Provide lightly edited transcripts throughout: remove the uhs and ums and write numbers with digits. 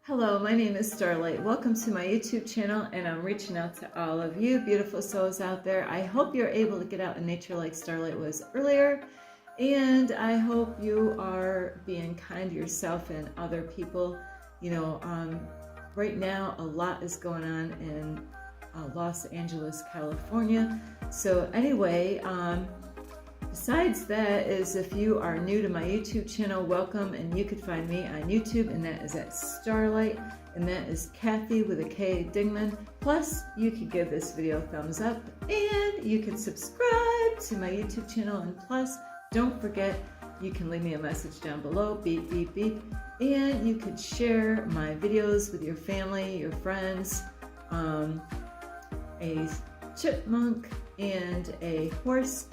Hello, my name is Starlight. Welcome to my YouTube channel, and I'm reaching out to all of you beautiful souls out there. I hope you're able to get out in nature like Starlight was earlier, and I hope you are being kind to yourself and other people. Right now a lot is going on in Los Angeles, California. So anyway, besides that is, if you are new to my YouTube channel, welcome, and you could find me on YouTube, and that is at Starlight, and that is Kathy with a K Dingman. Plus, you could give this video a thumbs up, and you can subscribe to my YouTube channel, and plus, don't forget, you can leave me a message down below, beep, beep, beep, and you could share my videos with your family, your friends, a chipmunk, and a horse.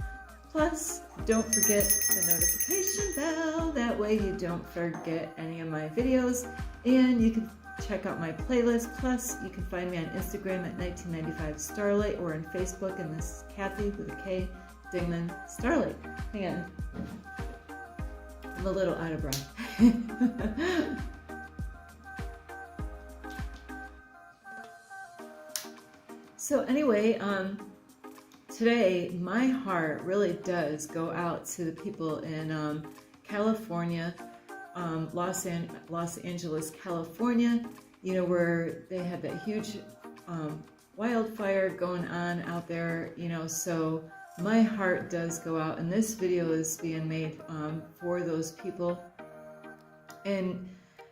Plus, don't forget the notification bell, that way you don't forget any of my videos, and you can check out my playlist. Plus, you can find me on Instagram at 1995 Starlight, or on Facebook, and this is Kathy with a K Dingman Starlight. Hang on, I'm a little out of breath. So anyway, today, my heart really does go out to the people in California, Los Angeles, California, where they had that huge wildfire going on out there, so my heart does go out, and this video is being made for those people. And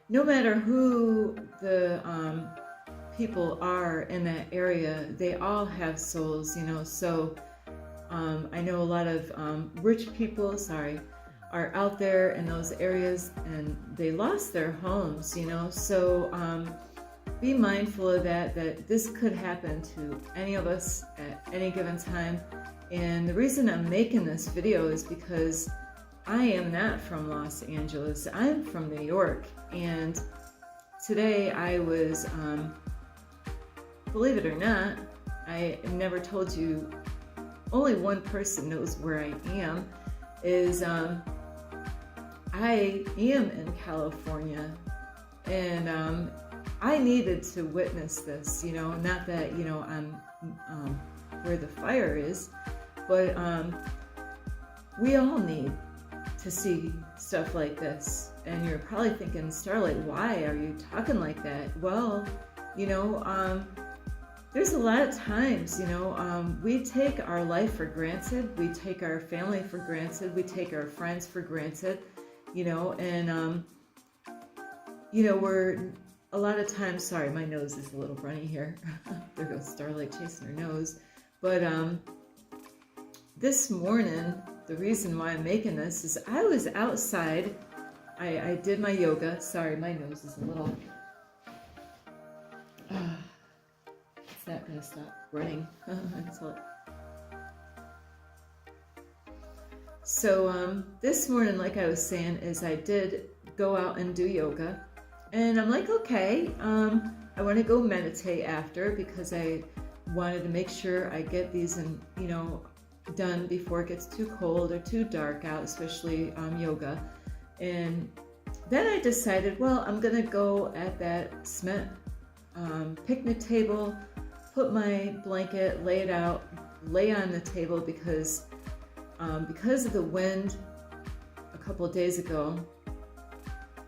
no matter who the people are in that area, they all have souls, so I know a lot of rich people, are out there in those areas, and they lost their homes, so be mindful of that this could happen to any of us at any given time. And the reason I'm making this video is because I am not from Los Angeles, I'm from New York, and today I was believe it or not, I never told you, only one person knows where I am, is I am in California, and I needed to witness this, not that, I'm where the fire is, but we all need to see stuff like this. And you're probably thinking, Starlight, why are you talking like that? Well, there's a lot of times, we take our life for granted, we take our family for granted, we take our friends for granted, and, we're, a lot of times, sorry, my nose is a little runny here, there goes Starlight chasing her nose, but this morning, the reason why I'm making this is I was outside, I did my yoga, sorry, my nose is a little... It's not going to stop running. So this morning, like I was saying, is I did go out and do yoga, and I'm like, okay, I want to go meditate after, because I wanted to make sure I get these done before it gets too cold or too dark out, especially yoga. And then I decided, well, I'm going to go at that cement picnic table, put my blanket, lay it out, lay on the table, because of the wind a couple of days ago,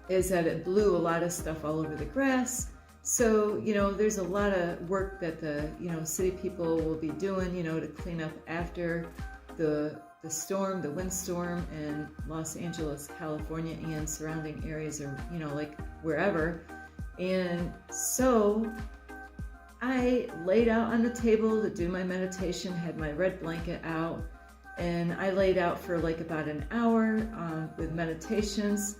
is that it blew a lot of stuff all over the grass. So, there's a lot of work that the, city people will be doing, to clean up after the storm, the windstorm in Los Angeles, California, and surrounding areas, or, like wherever. And so I laid out on the table to do my meditation, had my red blanket out, and I laid out for like about an hour with meditations.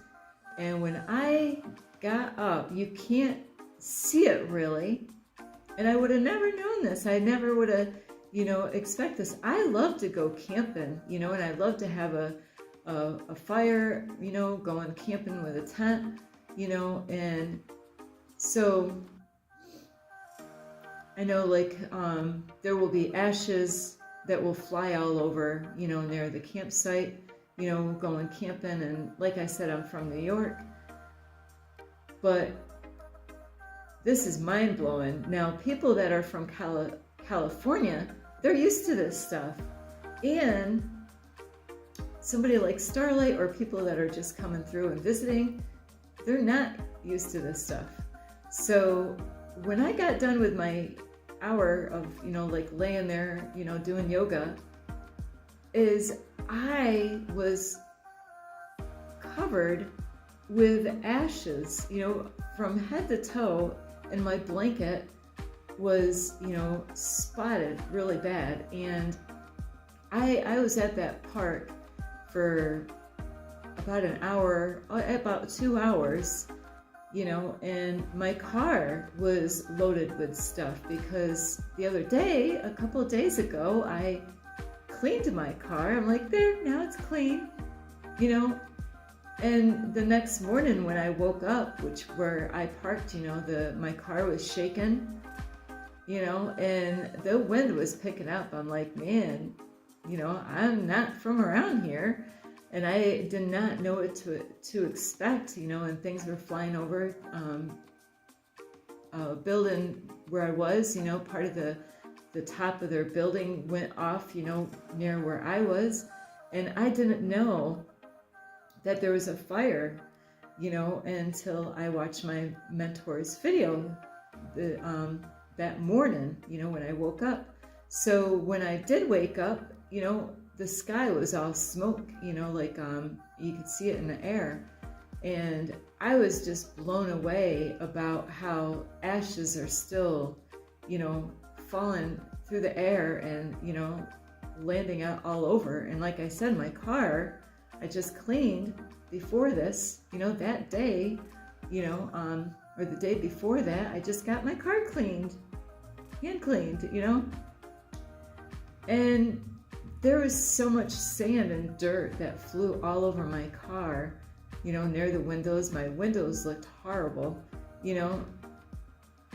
And when I got up, you can't see it really, and I would have never known this. I never would have, expect this. I love to go camping, and I love to have a fire, going camping with a tent, and so I know, like, there will be ashes that will fly all over, near the campsite, going camping. And like I said, I'm from New York, but this is mind-blowing. Now, people that are from California, they're used to this stuff. And somebody like Starlight or people that are just coming through and visiting, they're not used to this stuff. So when I got done with my hour of, like laying there, doing yoga, is I was covered with ashes, from head to toe, and my blanket was, spotted really bad. And I was at that park for about an hour, about 2 hours, and my car was loaded with stuff because the other day, a couple of days ago, I cleaned my car. I'm like, there, now it's clean, and the next morning when I woke up, where I parked, my car was shaking, and the wind was picking up. I'm like, man, I'm not from around here. And I did not know what to expect, and things were flying over. Building where I was, part of the top of their building went off, near where I was. And I didn't know that there was a fire, until I watched my mentor's video that morning, when I woke up. So when I did wake up, the sky was all smoke, like you could see it in the air. And I was just blown away about how ashes are still, falling through the air and, landing out all over. And like I said, my car, I just cleaned before this, that day, or the day before that, I just got my car cleaned, hand cleaned, and there was so much sand and dirt that flew all over my car, near the windows. My windows looked horrible,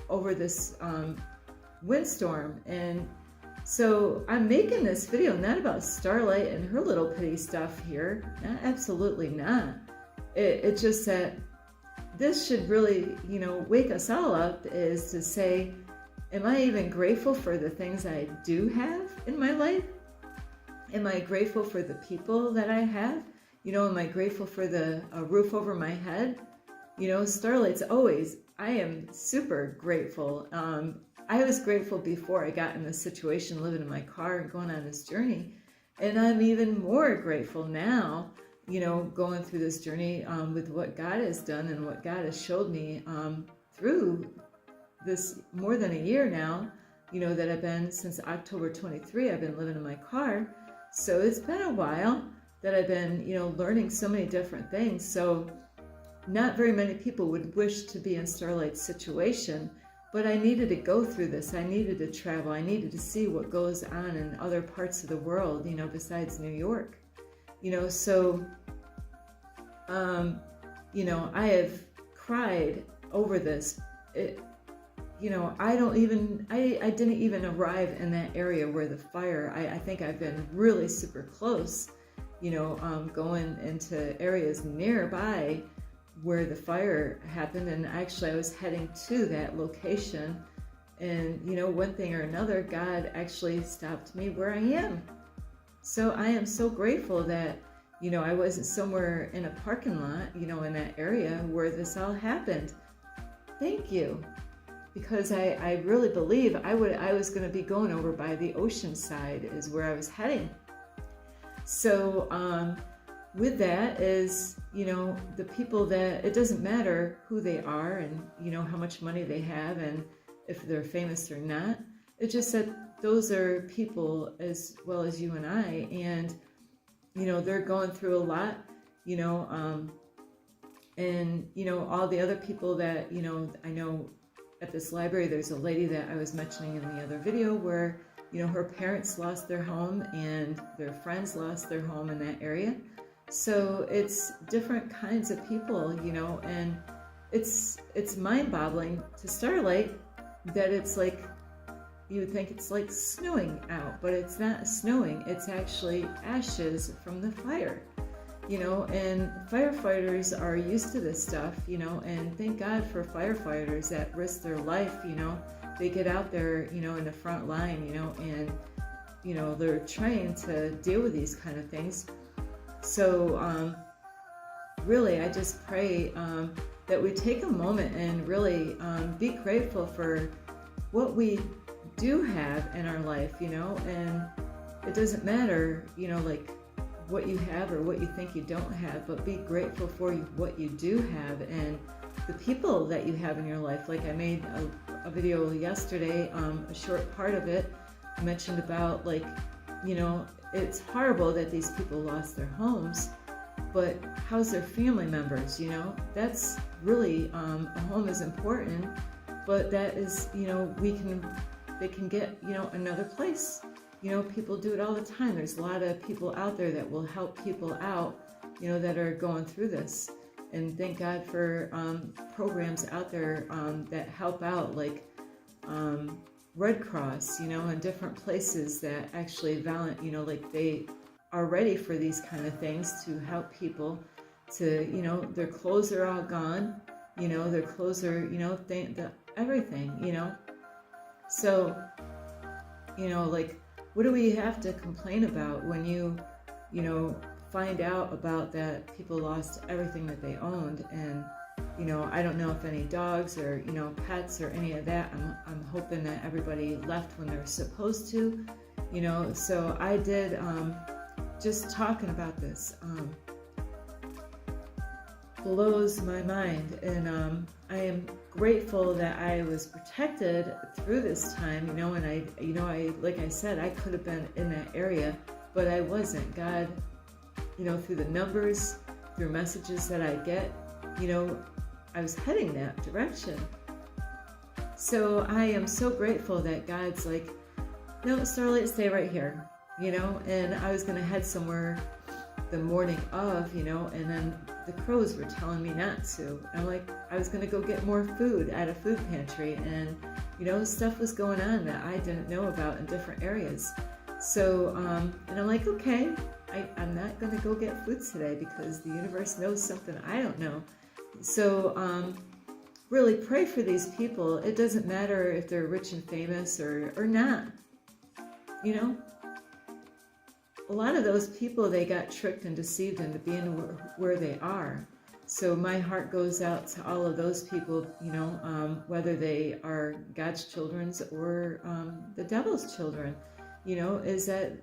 over this windstorm. And so I'm making this video not about Starlight and her little pity stuff here. Absolutely not. It's just that this should really, wake us all up, is to say, am I even grateful for the things I do have in my life? Am I grateful for the people that I have? Am I grateful for the roof over my head? Starlight's always, I am super grateful. I was grateful before I got in this situation, living in my car and going on this journey. And I'm even more grateful now, going through this journey with what God has done and what God has showed me through this more than a year now, that I've been, since October 23, I've been living in my car. So it's been a while that I've been, learning so many different things. So not very many people would wish to be in Starlight's situation, but I needed to go through this. I needed to travel. I needed to see what goes on in other parts of the world, besides New York. So, I have cried over this. I didn't even arrive in that area where the fire, I think I've been really super close, going into areas nearby where the fire happened. And actually I was heading to that location, and, one thing or another, God actually stopped me where I am. So I am so grateful that, I wasn't somewhere in a parking lot, in that area where this all happened. Thank you. Because I really believe I was going to be going over by the ocean side is where I was heading. So with that is, the people that, it doesn't matter who they are and, how much money they have and if they're famous or not. It's just that those are people as well as you and I. And, they're going through a lot, and, all the other people that, I know. At this library, there's a lady that I was mentioning in the other video where, her parents lost their home and their friends lost their home in that area. So it's different kinds of people, and it's mind-boggling to Starlight that it's like, you would think it's like snowing out, but it's not snowing. It's actually ashes from the fire. and firefighters are used to this stuff, and thank God for firefighters that risk their life, they get out there, in the front line, and, they're trained to deal with these kind of things. So, really, I just pray that we take a moment and really be grateful for what we do have in our life, and it doesn't matter, like what you have or what you think you don't have, but be grateful for what you do have and the people that you have in your life. Like I made a video yesterday, a short part of it, I mentioned about like, it's horrible that these people lost their homes, but how's their family members, That's really, a home is important, but that is, they can get, another place. People do it all the time. There's a lot of people out there that will help people out, that are going through this. And thank God for programs out there that help out, like Red Cross, and different places that actually like they are ready for these kind of things to help people to, their clothes are all gone, their clothes are, everything, So, like, what do we have to complain about when you find out about that people lost everything that they owned? And, I don't know if any dogs or, pets or any of that. I'm hoping that everybody left when they're supposed to, So I did, just talking about this, blows my mind. And I am grateful that I was protected through this time, and I like I said, I could have been in that area, but I wasn't. God, through the numbers, through messages that I get, I was heading that direction. So I am so grateful that God's like, no, Starlight, stay right here, and I was going to head somewhere the morning of, and then the crows were telling me not to. I'm like, I was going to go get more food at a food pantry, and, stuff was going on that I didn't know about in different areas. So, and I'm like, okay, I'm not going to go get food today because the universe knows something I don't know. So, really pray for these people. It doesn't matter if they're rich and famous or not, A lot of those people, they got tricked and deceived into being where they are. So my heart goes out to all of those people, whether they are God's children or the devil's children, is that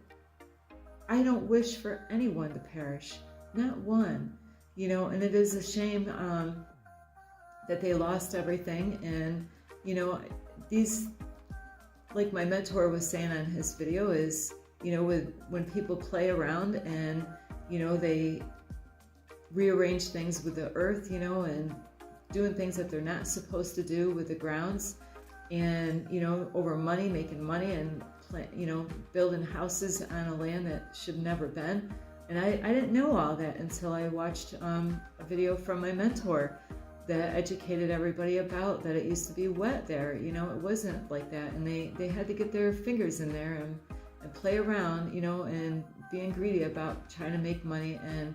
I don't wish for anyone to perish, not one, and it is a shame that they lost everything. And, these, like my mentor was saying on his video, is, when people play around and, they rearrange things with the earth, and doing things that they're not supposed to do with the grounds, and, over money, making money, and, building houses on a land that should never been. And I didn't know all that until I watched a video from my mentor that educated everybody about that it used to be wet there. It wasn't like that. And they had to get their fingers in there and play around, and being greedy about trying to make money. And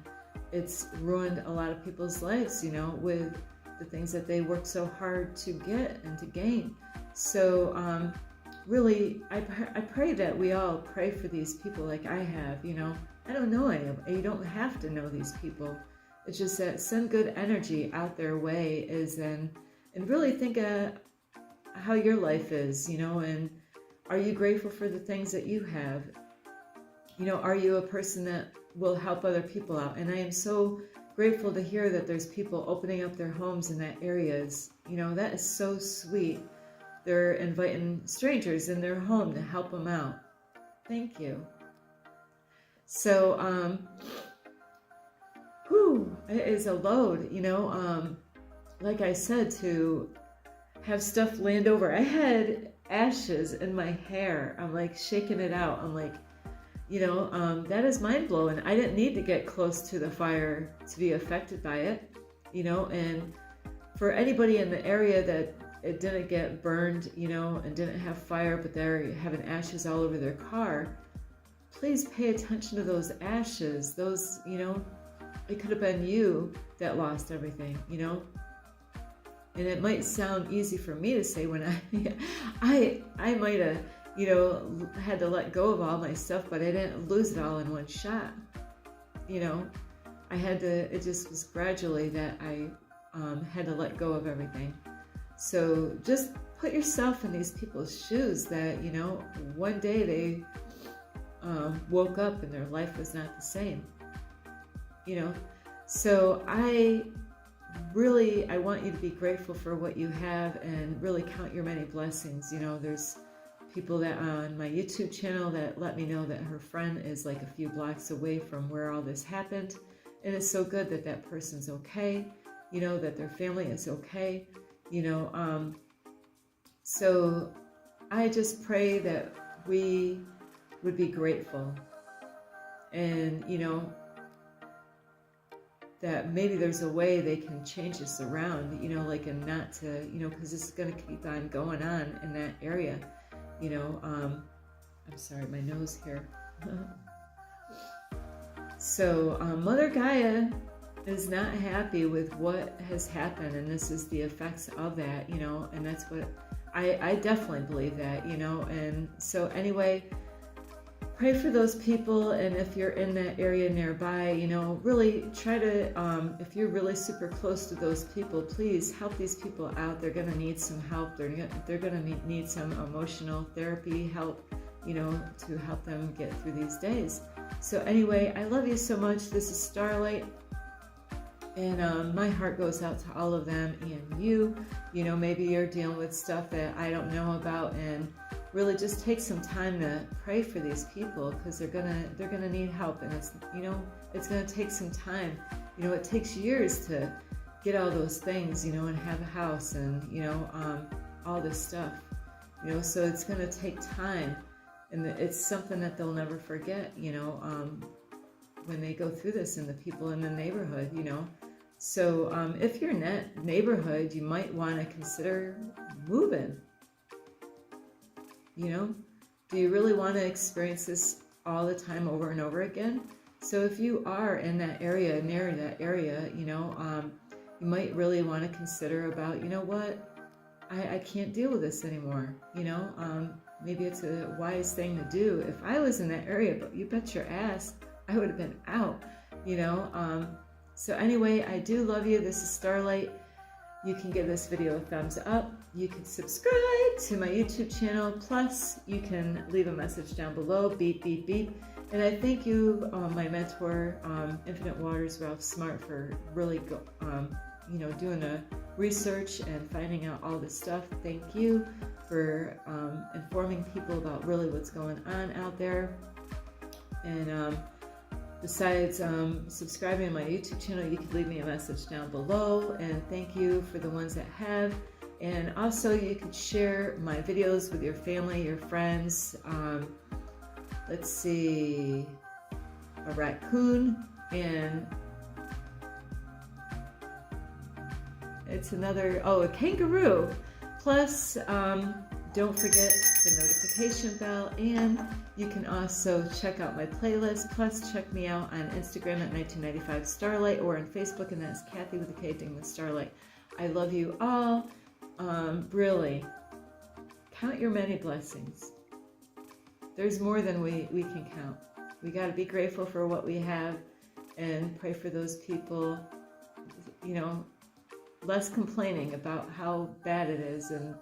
it's ruined a lot of people's lives, with the things that they work so hard to get and to gain. So really, I pray that we all pray for these people like I have. I don't know any of them. You don't have to know these people. It's just that send good energy out their way and really think of how your life is, and are you grateful for the things that you have? Are you a person that will help other people out? And I am so grateful to hear that there's people opening up their homes in that areas. That is so sweet. They're inviting strangers in their home to help them out. Thank you. So, it is a load, like I said, to have stuff land over. I had ashes in my hair. I'm like shaking it out. I'm like, that is mind blowing. I didn't need to get close to the fire to be affected by it, and for anybody in the area that it didn't get burned, and didn't have fire, but they're having ashes all over their car, please pay attention to those ashes. Those, it could have been you that lost everything, you know? And it might sound easy for me to say when I might have, you know, had to let go of all my stuff, but I didn't lose it all in one shot. You know, I had to, it just was gradually that I had to let go of everything. So just put yourself in these people's shoes that, you know, one day they woke up and their life was not the same, you know. So I want you to be grateful for what you have and really count your many blessings. You know, there's people that on my YouTube channel that let me know that her friend is like a few blocks away from where all this happened. And it's so good that that person's okay, you know, that their family is okay, you know. So I just pray that we would be grateful and, you know, that maybe there's a way they can change this around, you know, like, and not to, you know, because this is going to keep on going on in that area, you know. I'm sorry, my nose here. So Mother Gaia is not happy with what has happened, and this is the effects of that, you know, and that's what I definitely believe that, you know. And so anyway, pray for those people, and if you're in that area nearby, you know, really try to, if you're really super close to those people, please help these people out. They're going to need some help. They're going to need some emotional therapy help, you know, to help them get through these days. So anyway, I love you so much. This is Starlight, and my heart goes out to all of them and you. You know, maybe you're dealing with stuff that I don't know about, and really just take some time to pray for these people, because they're gonna need help, and it's, you know, it's gonna take some time. You know, it takes years to get all those things, you know, and have a house and, you know, all this stuff, you know, so it's gonna take time, and it's something that they'll never forget, you know, when they go through this, and the people in the neighborhood, you know. So if you're in that neighborhood, you might want to consider moving. You know, do you really want to experience this all the time over and over again? So if you are in that area, near that area, you know, you might really want to consider about, you know what, I can't deal with this anymore. You know, maybe it's a wise thing to do. If I was in that area, but you bet your ass, I would have been out, you know. So anyway, I do love you. This is Starlight. You can give this video a thumbs up. You can subscribe to my YouTube channel. Plus, you can leave a message down below. Beep, beep, beep. And I thank you, my mentor, Infinite Waters, Ralph Smart, for really, you know, doing the research and finding out all this stuff. Thank you for informing people about really what's going on out there. And besides subscribing to my YouTube channel, you can leave me a message down below. And thank you for the ones that have. And also, you can share my videos with your family, your friends. Let's see, a raccoon, and it's another, oh, a kangaroo. Plus, don't forget the notification bell, and you can also check out my playlist. Plus, check me out on Instagram at 1995 Starlight, or on Facebook, and that's Kathy with a K, thing with Starlight. I love you all. Really, count your many blessings. There's more than we can count. We got to be grateful for what we have, and pray for those people, you know, less complaining about how bad it is, and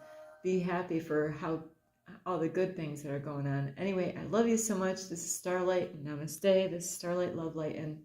be happy for how all the good things that are going on. Anyway, I love you so much. This is Starlight. Namaste. This is Starlight, love, light, and